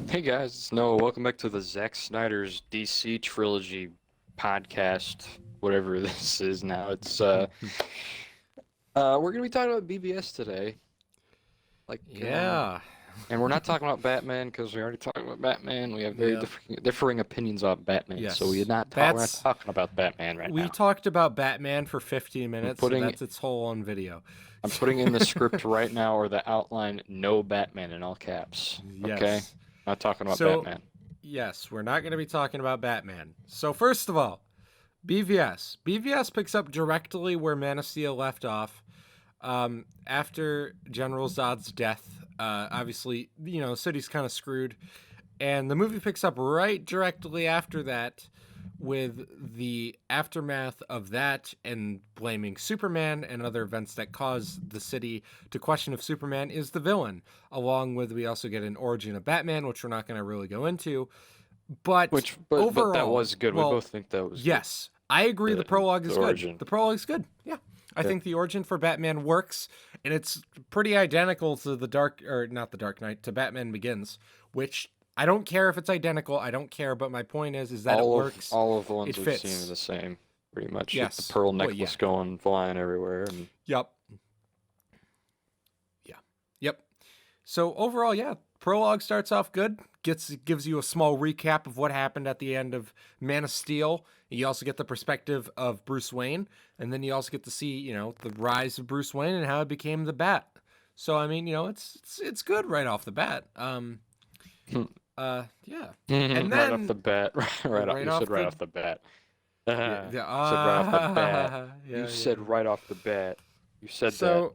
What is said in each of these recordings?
Hey guys, it's Noah. Welcome back to the Zack Snyder's DC trilogy podcast, whatever this is now. We're gonna be talking about BVS today. Like, Yeah. and we're not talking about Batman because we already talked about Batman. We have very Yeah. differing opinions on Batman, so Yes. we're not That's talking about Batman right we now. talked about Batman for 15 I'm minutes, so putting that's its whole on video. I'm putting in the script right now or the outline, no Batman in all caps. Okay? Yes. Not talking about So, Batman. yes, we're not going to be talking about Batman. So, first of all, BVS. BVS picks up directly where Man of Steel left off. After General Zod's death, obviously, city's kind of screwed. And the movie picks up right directly after that with the aftermath of that and blaming Superman and other events that cause the city to question if Superman is the villain. Along with, we also get an origin of Batman, which we're not going to really go into. But But that overall, was good. We well, both think that was good. yes, I agree the prologue The is good. origin. The prologue's good. Yeah. I Yeah. think the origin for Batman works, and it's pretty identical to not the Dark Knight, to Batman Begins, which I don't care if it's identical. I don't care, but my point is that it works. All of the It ones we've seen are fits. the same, pretty much. With the Yes. pearl Well, yeah. necklace going flying everywhere, and Yep. Yeah. Yep. So overall, yeah, prologue starts off good. Gives you a small recap of what happened at the end of Man of Steel. You also get the perspective of Bruce Wayne, and then you also get to see, the rise of Bruce Wayne and how it became the Bat. So I mean, it's good right off the bat. Yeah, and right off then the bat, right you said off right the off the bat. yeah, You yeah, said right off the bat. yeah, You yeah. said right off the bat. You said that, So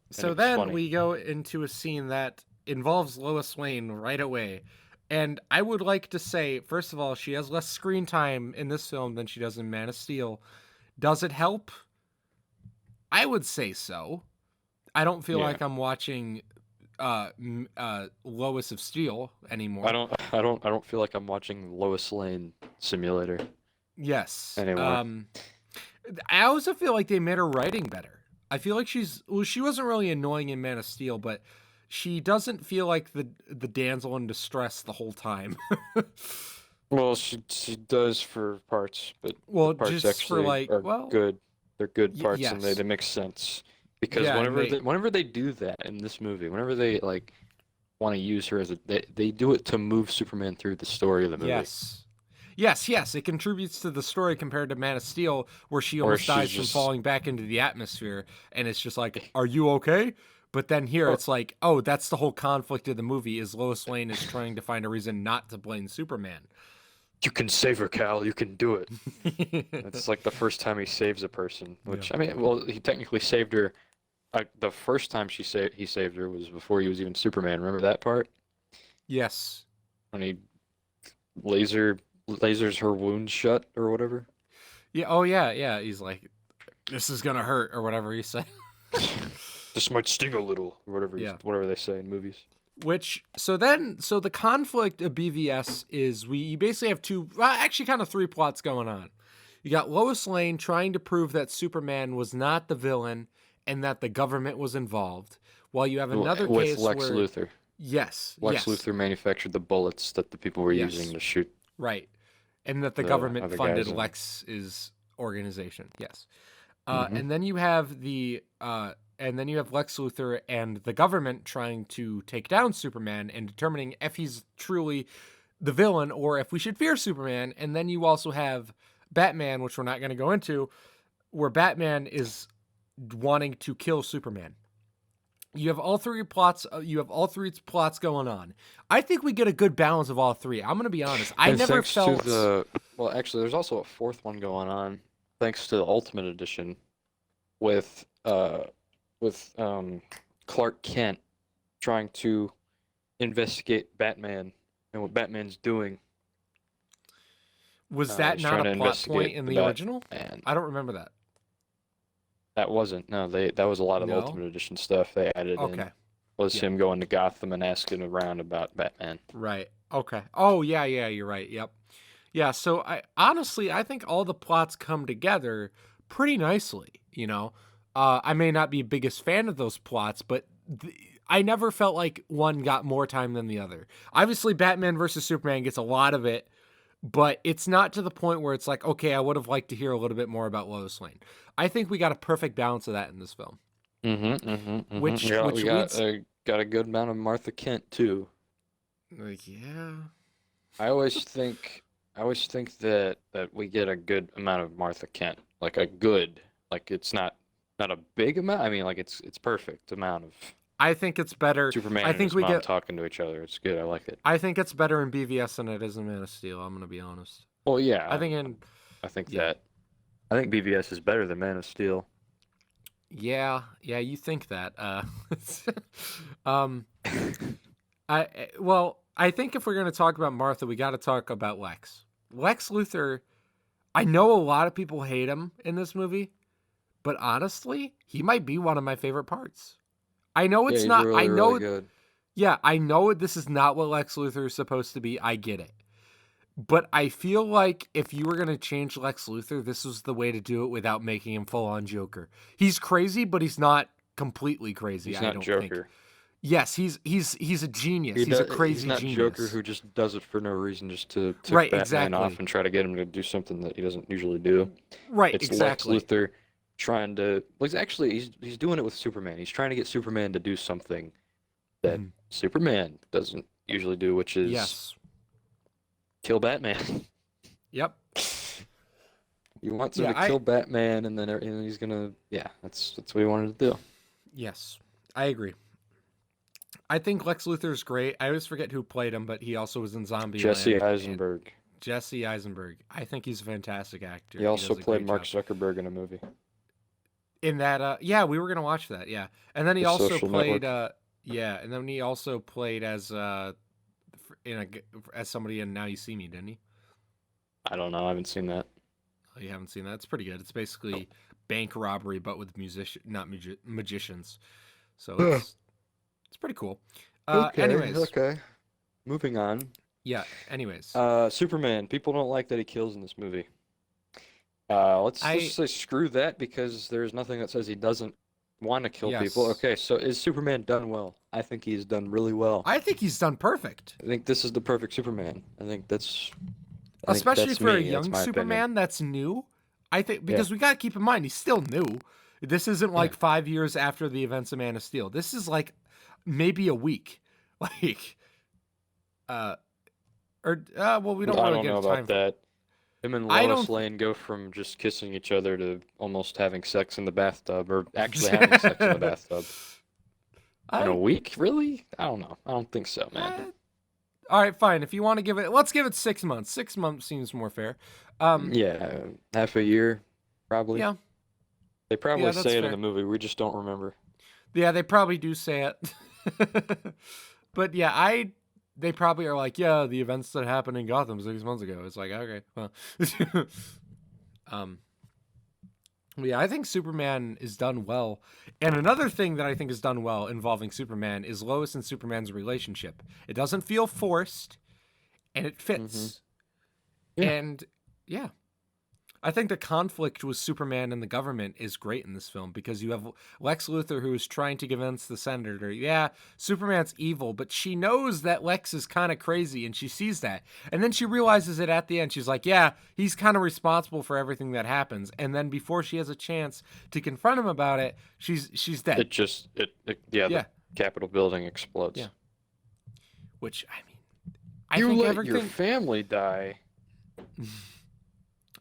and so it was then funny. we go into a scene that involves Lois Lane right away. And I would like to say, first of all, she has less screen time in this film than she does in Man of Steel. Does it help? I would say so. I don't feel Yeah, like I'm watching Lois of Steel I anymore. don't, I don't feel like I'm watching Lois Lane Simulator Yes. anymore. I also feel like they made her writing better. I feel like she wasn't really annoying in Man of Steel, but she doesn't feel like the damsel in distress the whole time. Well, she does for parts, but the Well, parts just for actually like, are well, good. They're good parts, and yes, they make sense. Because yeah, and whenever they do that in this movie, whenever they like want to use her as they do it to move Superman through the story of the movie, yes, yes, it contributes to the story compared to Man of Steel, where she where almost she's dies from just falling back into the atmosphere, and it's just like, are you okay? But then here oh, it's like, oh, that's the whole conflict of the movie is Lois Lane is trying to find a reason not to blame Superman. you can save her, Cal. You can do it. It's like the first time he saves a person, Yeah. which I mean, well, he technically saved her. The first time he saved her was before he was even Superman. Remember that part Yes. when he laser lasers her wound shut or whatever. Yeah. Oh yeah. Yeah. He's like, this is gonna hurt or whatever he said. This might sting a little, or Yeah. whatever they say in movies. So the conflict of BVS is you basically have two, well, actually kind of three plots going on. You got Lois Lane trying to prove that Superman was not the villain and that the government was involved, while you have another With case Lex where Luthor. Lex yes, Luthor manufactured the bullets that the people were using yes, to shoot right, and that the the government other funded guys in. Lex's organization. Yes, Hmm. and then you have Lex Luthor and the government trying to take down Superman and determining if he's truly the villain or if we should fear Superman. And then you also have Batman, which we're not going to go into, where Batman is wanting to kill Superman. You have all three plots. You have all three plots going on. I think we get a good balance of all three. I'm going to be honest. I And never thanks to felt. the well, actually, there's also a fourth one going on, thanks to the Ultimate Edition with Clark Kent trying to investigate Batman and what Batman's doing. Was that He's not trying a to plot point investigate in the the original? Batman. I don't remember that. That wasn't. No, that was a lot of No. Ultimate Edition stuff they added in. Okay. Was Yeah. him going to Gotham and asking around about Batman. Right. Okay. Oh yeah, yeah, you're right. Yep. Yeah, so I think all the plots come together pretty nicely, I may not be biggest fan of those plots, but I never felt like one got more time than the other. Obviously, Batman versus Superman gets a lot of it, but it's not to the point where it's like, okay, I would have liked to hear a little bit more about Lois Lane. I think we got a perfect balance of that in this film. Yeah, Which we leads, got a good amount of Martha Kent too. like, yeah, I always think that we get a good amount of Martha Kent, like a good, like it's not a big amount. I mean, like it's perfect amount of I think it's better. Superman I and think his we mom get. talking to each other. It's good. I like it. I think it's better in BVS than it is in Man of Steel. I'm gonna be honest. Well, I yeah, think in I think yeah, that I think BVS is better than Man of Steel. yeah. You think that? Um, I think if we're gonna talk about Martha, we got to talk about Lex. Lex Luthor. I know a lot of people hate him in this movie, but honestly, he might be one of my favorite parts. I know Yeah, it's he's not. I really, really know. good. Yeah, I know this is not what Lex Luthor is supposed to be. I get it. But I feel like if you were going to change Lex Luthor, this was the way to do it without making him full on Joker. He's crazy, but he's not completely crazy, He's I not don't think. Joker. Yes, he's a genius. He's a He's crazy not Joker genius. who just does it for no reason, just to tick Right, Batman off exactly. and try to get him to do something that he doesn't usually do. Right, It's Lex exactly. Luthor trying to. Well, actually, he's doing it with Superman. He's trying to get Superman to do something that Mhm. Superman doesn't usually do, which is Yes. kill Batman. Yep. He wants him Yeah, to kill Batman, and then he's gonna. Yeah, that's what he wanted to do. yes. I agree. I think Lex Luthor's great. I always forget who played him, but he also was in Jesse Zombieland. And Eisenberg. Jesse Eisenberg. I think he's a fantastic actor. He He also does a played great Mark job. Zuckerberg in a movie, In that, yeah, we were gonna watch that, yeah. And then he The also Social played, Network. yeah, and then he also played as in a as somebody in Now You See Me, didn't he? I don't know. I haven't seen that. Oh, you haven't seen that? It's pretty good. It's basically bank robbery, but with not magicians. So Huh. it's pretty cool. Okay. Anyways, Okay. Moving on. yeah. Anyways, Superman. People don't like that he kills in this movie. Let's I say screw that because there's nothing that says he doesn't want to kill people. yes, Okay, so is Superman done well? I think he's done really well. I think he's done perfect, I think this is the perfect Superman. I think especially that's for a me. That's young my opinion. Superman that's new. I think Yeah. because we gotta keep in mind he's still new. This isn't Yeah. like 5 years after the events of Man of Steel. This is like maybe a week. Like, well, we don't I really don't get know a time. about that. Him and I Lois don't. Lane go from just kissing each other to almost having sex in the bathtub, or actually having sex in the bathtub. In a I, week? Really? I don't know. I don't think so, man. all right, fine. If you want to give it, let's give it 6 months. 6 months seems more fair. Yeah, half a year, probably. Yeah, They probably yeah, that's say it in fair. the movie. We just don't remember. Yeah, they probably do say it. But yeah, they probably are like, yeah, the events that happened in Gotham 6 months ago. It's like, okay, well. um yeah, I think Superman is done well. And another thing that I think is done well involving Superman is Lois and Superman's relationship. It doesn't feel forced and it Hmm. fits. Yeah. And yeah, I think the conflict with Superman and the government is great in this film because you have Lex Luthor who is trying to convince the senator, yeah, Superman's evil, but she knows that Lex is kind of crazy and she sees that. And then she realizes it at the end. She's like, yeah, he's kind of responsible for everything that happens. And then before she has a chance to confront him about it, she's dead. Yeah, the Yeah. Capitol building explodes. Yeah. Which, I mean, I You think let your everything. family die,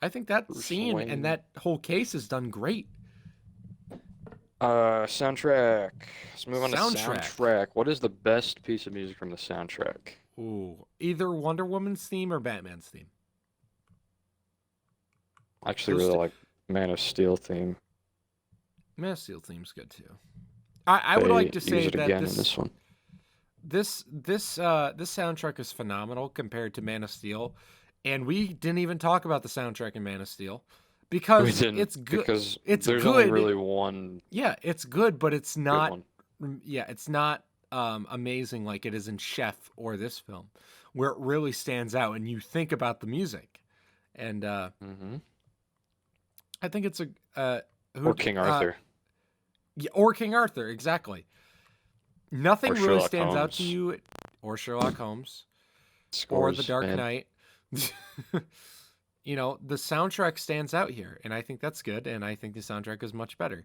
I think that Bruce scene Wayne. and that whole case is done great. Soundtrack. Let's move on to Soundtrack. soundtrack. What is the best piece of music from the soundtrack? Ooh, either Wonder Woman's theme or Batman's theme. I actually Those really two- like Man of Steel theme. Man of Steel theme's good too. I would like to They say use it that again in this one. this soundtrack is phenomenal compared to Man of Steel, and we didn't even talk about the soundtrack in Man of Steel We because didn't it's good. because It's there's only good. really one Yeah, it's good, but it's good not. one. Yeah, it's not amazing like it is in Chef or this film, where it really stands out and you think about the music, and Hmm. I think it's Or King Arthur. yeah, or King Arthur, exactly. Nothing Or really Sherlock stands out to Holmes. you, or Sherlock Holmes, or The Scores, Dark man. Knight. You know, the soundtrack stands out here, and I think that's good, and I think the soundtrack is much better.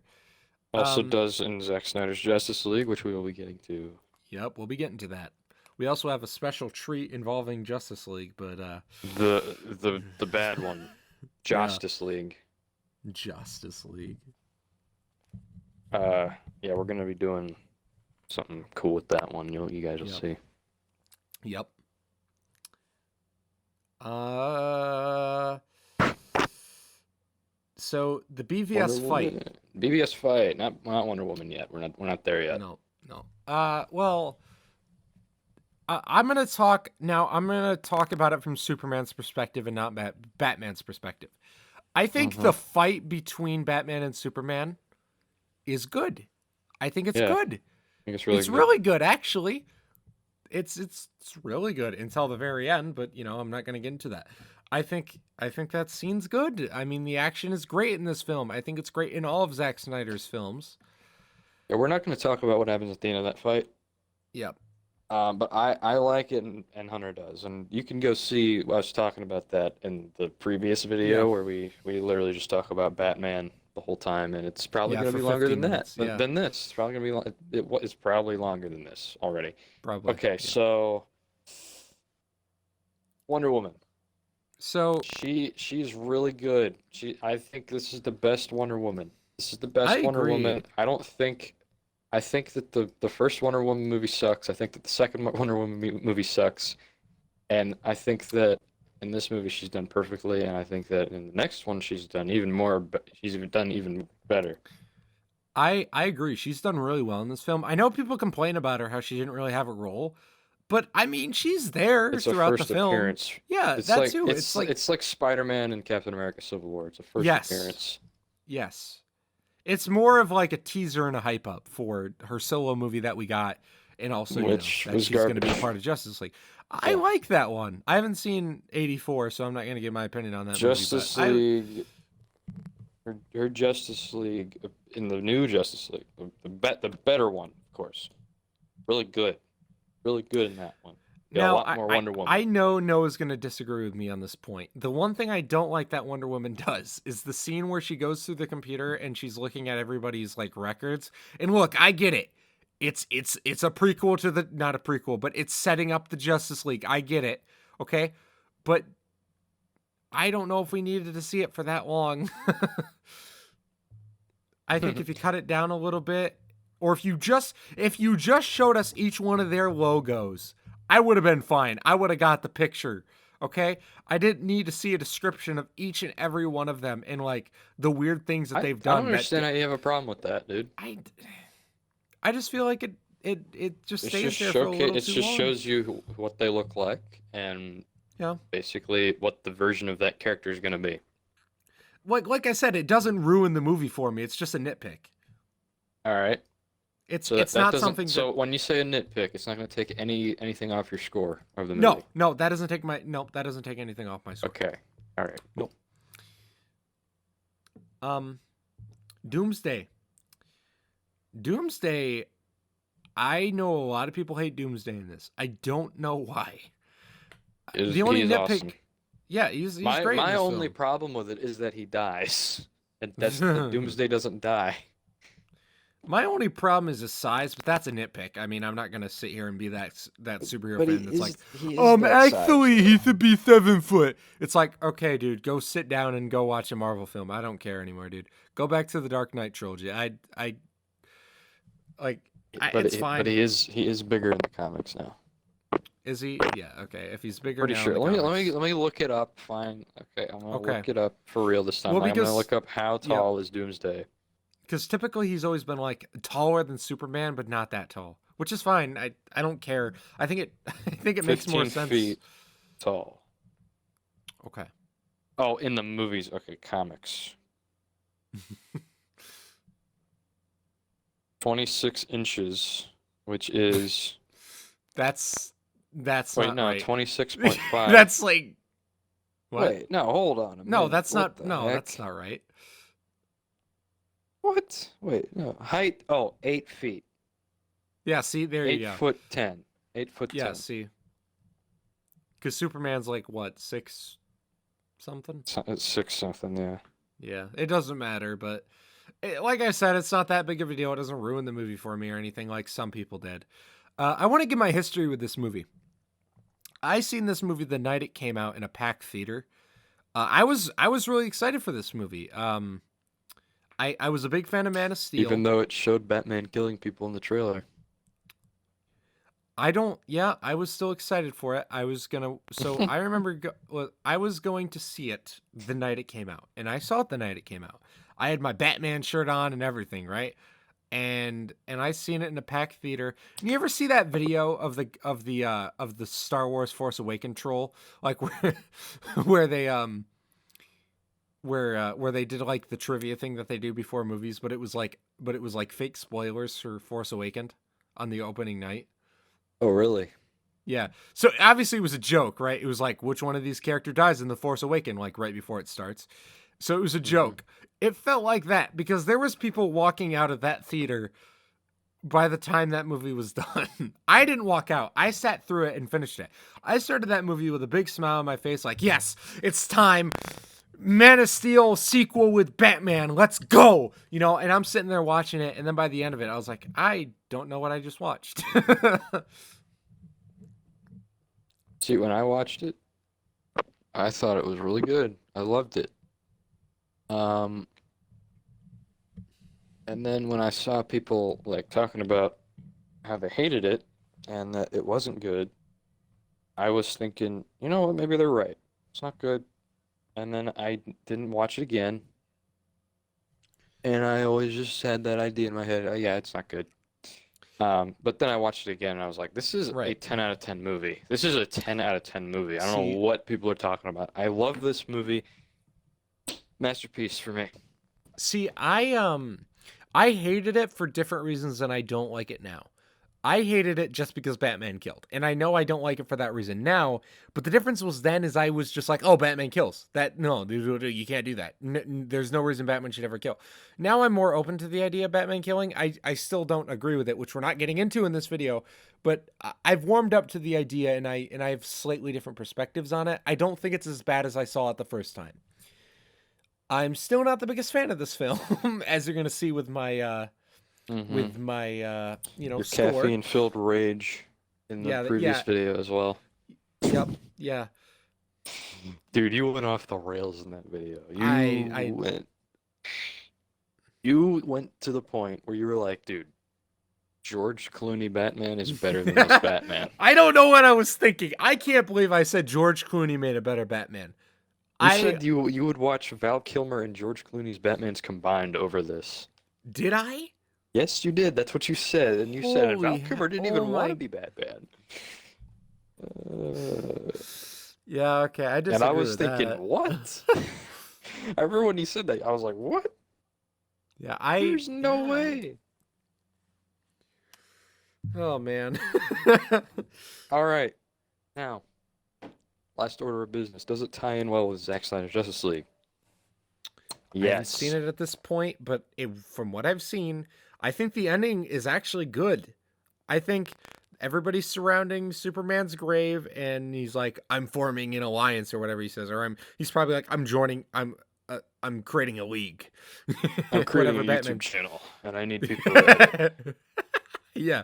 Also Um, does in Zack Snyder's Justice League, which we will be getting to. yep, we'll be getting to that. We also have a special treat involving Justice League, but The bad one, yeah, Justice League. Justice League. Uh, yeah, we're gonna be doing something cool with that one. You guys will Yep. see. Yep. Uh, so the BVS Wonder fight. Woman, BBS fight, not Wonder Woman yet. We're not there yet. No, no. Well, I'm gonna talk now. I'm gonna talk about it from Superman's perspective and not Batman's perspective. I think Mm-hmm. the fight between Batman and Superman is good. I think it's Yeah, I good. think it's really It's good. really good, actually. It's really good until the very end, but you know I'm not gonna get into that. I think that scene's good. I mean, the action is great in this film. I think it's great in all of Zack Snyder's films. Yeah, we're not gonna talk about what happens at the end of that fight. Yep. But I like it, and Hunter does. And you can go see, I was talking about that in the previous Yeah. video where we literally just talk about Batman the whole time, and it's probably Yeah, going to for be longer 50 than that, minutes. Yeah, than this. It's probably going to be, it's probably longer than this already. probably. Okay, Yeah. so Wonder Woman. So She's really good. I think this is the best Wonder Woman. This is the best I Wonder agree. Woman. I think that the first Wonder Woman movie sucks. I think that the second Wonder Woman movie sucks. And I think that in this movie she's done perfectly, and I think that in the next one she's done even more. She's done even better. I agree. She's done really well in this film. I know people complain about her how she didn't really have a role, but I mean she's there It's a throughout the first film. appearance. Yeah, It's that like too. It's like it's like Spider-Man and Captain America: Civil War. It's a first yes, appearance, yes. It's more of like a teaser and a hype up for her solo movie that we got, and also which that was she's going to be a garbage. part of Justice League. I Yeah. like that one. I haven't seen 84, so I'm not going to give my opinion on that Justice movie. League, her Justice League in the new Justice League, the better one, of course. Really good in that one. Got a Now, lot more Wonder Woman. I know Noah's going to disagree with me on this point. The one thing I don't like that Wonder Woman does is the scene where she goes through the computer and she's looking at everybody's like records. And look, I get it. It's a prequel to the not a prequel, but it's setting up the Justice League. I get it. Okay? But I don't know if we needed to see it for that long. I think if you cut it down a little bit, or if you just showed us each one of their logos, I would have been fine. I would have got the picture. Okay? I didn't need to see a description of each and every one of them and like the weird things that they've I done. don't understand how you have a problem with that, dude. I just feel like it just It's stays just there for a little it too just long. shows you what they look like and Yeah. basically what the version of that character is going to be. Like I said, it doesn't ruin the movie for me. It's just a nitpick. All right. It's So it's that not doesn't. something So that when you say a nitpick, it's not going to take anything off your score of the movie. no, that doesn't take anything off my score. Okay. All right. Nope. Doomsday. Doomsday. I know a lot of people hate Doomsday in this. I don't know why. The only He's nitpick. awesome. Yeah, he's great. My in this only film. problem with it is that he dies, and that's that Doomsday doesn't die. My only problem is his size, but that's a nitpick. I mean, I'm not gonna sit here and be that superhero But fan that's like, he is that actually, size, he should be 7 foot. It's like, okay, dude, go sit down and go watch a Marvel film. I don't care anymore, dude. Go back to the Dark Knight trilogy. It's fine. But he is bigger in the comics now. Is he? Yeah. Okay. If he's bigger Pretty now, sure. in the Let comics- me look it up. Fine. Okay, I'm gonna Okay. look it up for real this time. Well, I'm gonna because- look up how tall is Doomsday. Because typically he's always been like taller than Superman, but not that tall, which is fine. I don't care. I think it makes more 15 sense. feet tall. Okay. Oh, in the movies. Okay, comics. 26 inches, which is That's wait, not no, right. 26.5. That's like what? Wait, no, hold on a No, minute. that's What not. the No, heck? that's not right. What? Wait, no. Height, 8 feet. Yeah, see, there you go. 8'10". 8'10". Yeah, see. Because Superman's like, what, 6 something? It's 6 something, yeah. Yeah, it doesn't matter, but like I said, it's not that big of a deal. It doesn't ruin the movie for me or anything like some people did. I want to give my history with this movie. I seen this movie the night it came out in a packed theater. I was really excited for this movie. I was a big fan of Man of Steel. Even though it showed Batman killing people in the trailer. I was still excited for it. I remember I was going to see it the night it came out, and I saw it the night it came out. I had my Batman shirt on and everything, right? And I seen it in a packed theater. And you ever see that video of the Star Wars Force Awakens troll, like where they where they did like the trivia thing that they do before movies, but it was like fake spoilers for Force Awakens on the opening night. Oh, really? Yeah. So obviously it was a joke, right? It was like, which one of these character dies in The Force Awakens, like right before it starts. So it was a joke. It felt like that because there was people walking out of that theater by the time that movie was done. I didn't walk out. I sat through it and finished it. I started that movie with a big smile on my face, like, yes, it's time. Man of Steel sequel with Batman. Let's go. You know, and I'm sitting there watching it. And then by the end of it, I was like, I don't know what I just watched. See, when I watched it, I thought it was really good. I loved it. And then when I saw people like talking about how they hated it and that it wasn't good, I was thinking, you know what, maybe they're right. It's not good. And then I didn't watch it again. And I always just had that idea in my head, oh, yeah, it's not good. But then I watched it again and I was like, this is a 10 out of 10 movie. This is a 10 out of 10 movie. I don't know what people are talking about. I love this movie. Masterpiece for me. See, I hated it for different reasons and I don't like it now. I hated it just because Batman killed. And I know I don't like it for that reason now, but the difference was then is I was just like, oh, Batman kills. No, you can't do that. There's no reason Batman should ever kill. Now I'm more open to the idea of Batman killing. I still don't agree with it, which we're not getting into in this video, but I've warmed up to the idea and I have slightly different perspectives on it. I don't think it's as bad as I saw it the first time. I'm still not the biggest fan of this film, as you're going to see with my Your score. caffeine-filled rage in the previous video as well. Yep, yeah. Dude, you went off the rails in that video. You went to the point where you were like, dude, George Clooney Batman is better than this Batman. I don't know what I was thinking. I can't believe I said George Clooney made a better Batman. You said you would watch Val Kilmer and George Clooney's Batmans combined over this. Did I? Yes, you did. That's what you said. And you said Val Kilmer didn't even want to be Batman. Yeah, okay. I disagree and I was with thinking, that. what? I remember when you said that. I was like, what? Yeah, There's no way. Oh, man. All right. Now, last order of business. Does it tie in well with Zack Snyder's Justice League? Yes. I haven't seen it at this point, but from what I've seen, I think the ending is actually good. I think everybody's surrounding Superman's grave, and he's like, "I'm forming an alliance," or whatever he says, or he's probably like, "I'm creating a league." I'm creating a YouTube channel, and I need people to Yeah.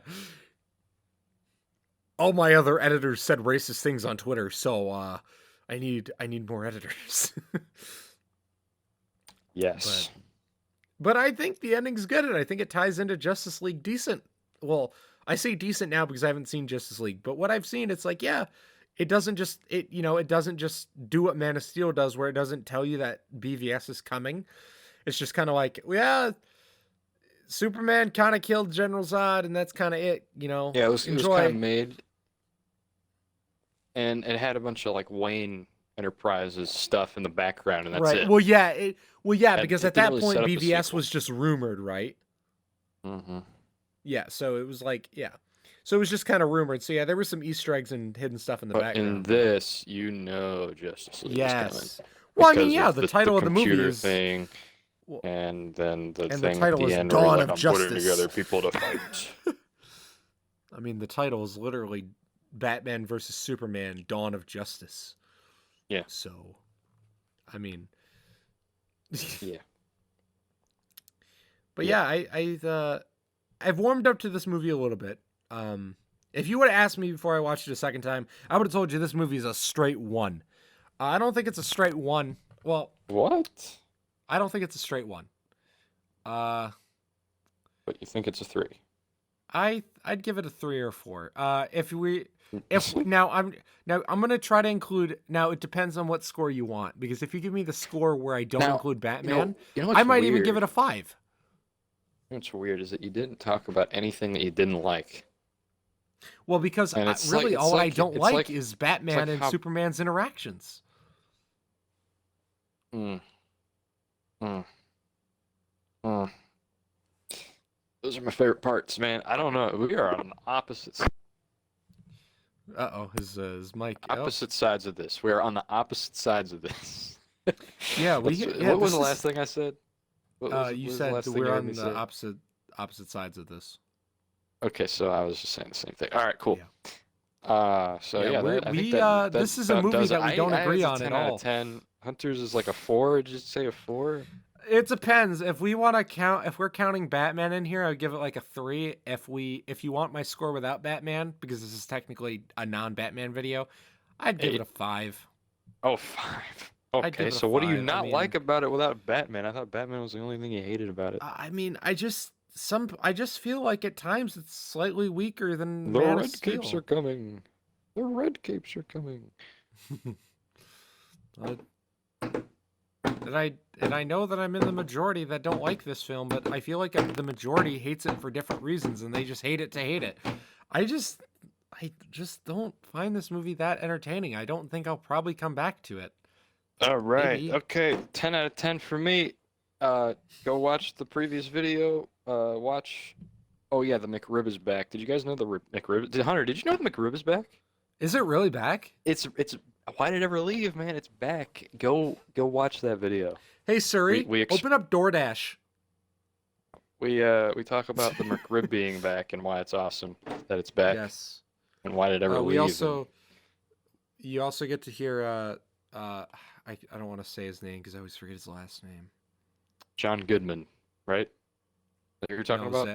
All my other editors said racist things on Twitter, so I need more editors. Yes. But I think the ending's good, and I think it ties into Justice League decent. Well, I say decent now because I haven't seen Justice League, but what I've seen, it's like, yeah, it doesn't just do what Man of Steel does, where it doesn't tell you that BVS is coming. It's just kind of like, yeah, Superman kind of killed General Zod, and that's kind of it, Yeah, it was kind of made, and it had a bunch of like Wayne Enterprises stuff in the background, and that's it. Well, yeah, because at that point BVS was just rumored, right? Mm-hmm. Yeah, so it was like, yeah. So it was just kind of rumored. So yeah, there were some Easter eggs and hidden stuff in the background. In this, Justice League is coming. Well, I mean, yeah, the title of the movie is thing, and then the and thing the title at the is end Dawn where of I'm Justice. putting together people to fight. I mean, the title is literally Batman versus Superman: Dawn of Justice. Yeah. So, I mean, Yeah. but Yeah. I've warmed up to this movie a little bit. If you would have asked me before I watched it a second time, I would have told you this movie is a straight 1. I don't think it's a straight 1. Well, What? I don't think it's a straight 1. But you think it's a 3? I'd give it a 3 or 4. Now I'm gonna try to include. Now it depends on what score you want, because if you give me the score where I don't Now, include Batman, you know what's I might even weird? give it a 5. You know what's weird is that you didn't talk about anything that you didn't like. Well, because And it's really like- it's all I like- don't it's like like- is Batman and how- Superman's interactions. Mm. Mm. Mm. Those are my favorite parts, man. I don't know. We are on opposite His mic. opposite sides of this. We are on the opposite sides of this. Yeah, What was the last thing I said? You what was the said last thing we're you heard on me the say? opposite sides of this. Okay, so I was just saying the same thing. All right, cool. Yeah. So Yeah, yeah, we're- I think we, that this is a about movie does it. that we don't I agree it's a on 10 at out all. of 10. Hunters is like a 4. Did you say a 4? It depends. If we want to count, if we're counting Batman in here, I'd give it like a 3. If you want my score without Batman, because this is technically a non-Batman video, I'd give it a 5. Oh, 5. I'd give Okay, it a so what do you 5. not like about it without Batman? I thought Batman was the only thing you hated about it. I mean, I just feel like at times it's slightly weaker than The Man of red capes Steel. are coming. The red capes are coming. And I know that I'm in the majority that don't like this film, but I feel like the majority hates it for different reasons, and they just hate it to hate it. I just don't find this movie that entertaining. I don't think I'll probably come back to it. All right. Maybe. Okay. 10 out of 10 for me. Go watch the previous video. Watch. Oh yeah, the McRib is back. Did you guys know the McRib? Hunter, did you know the McRib is back? Is it really back? It's. Why did it ever leave, man? It's back. Go watch that video. Hey Suri, we open up DoorDash. We talk about the McRib being back and why it's awesome that it's back. Yes. And why did it ever leave? You also get to hear I don't want to say his name because I always forget his last name. John Goodman, right? That you're talking about?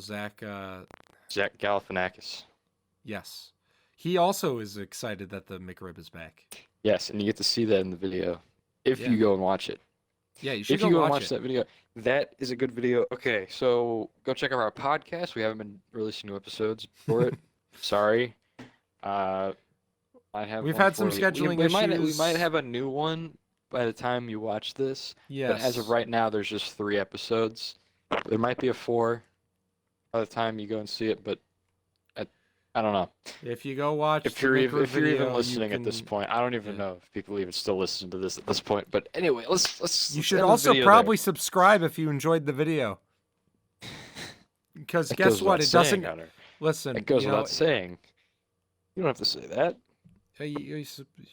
Zach. Zach Galifianakis. Yes. He also is excited that the McRib is back. Yes, and you get to see that in the video if Yeah. you go and watch it. Yeah, you should If you go and watch it. that video, that is a good video. Okay, so go check out our podcast. We haven't been releasing new episodes for it. Sorry. Might have We've one had some for you. scheduling we issues. might have a new one by the time you watch this. Yes. But as of right now, there's just 3 episodes. There might be a 4 by the time you go and see it, but I don't know. If you go watch If the you're McRib even video, listening you at this can- point, I don't even know if people even still listen to this at this point. But anyway, let's You should end the also video probably subscribe if you enjoyed the video. Because there. That guess goes what? without It saying, doesn't Hunter. listen. It goes you know, without saying. You don't have to say that. You're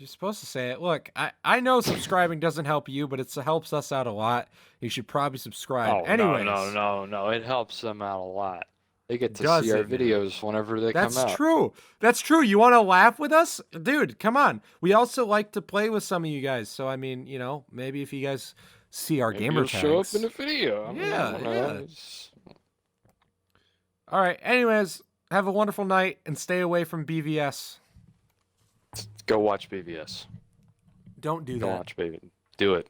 supposed to say it. Look, I know subscribing doesn't help you, but it helps us out a lot. You should probably subscribe. Oh, Anyways, no. It helps them out a lot. They get to Does see our it now? videos whenever they That's come out. true. That's true. You want to laugh with us? Dude, come on. We also like to play with some of you guys. So, I mean, maybe if you guys see our Maybe gamer you'll tags. show up in the video. I mean, Yeah, I don't know. yeah. It's- All right. Anyways, have a wonderful night and stay away from BVS. Go watch BVS. Don't do Go that. watch, baby. Do it.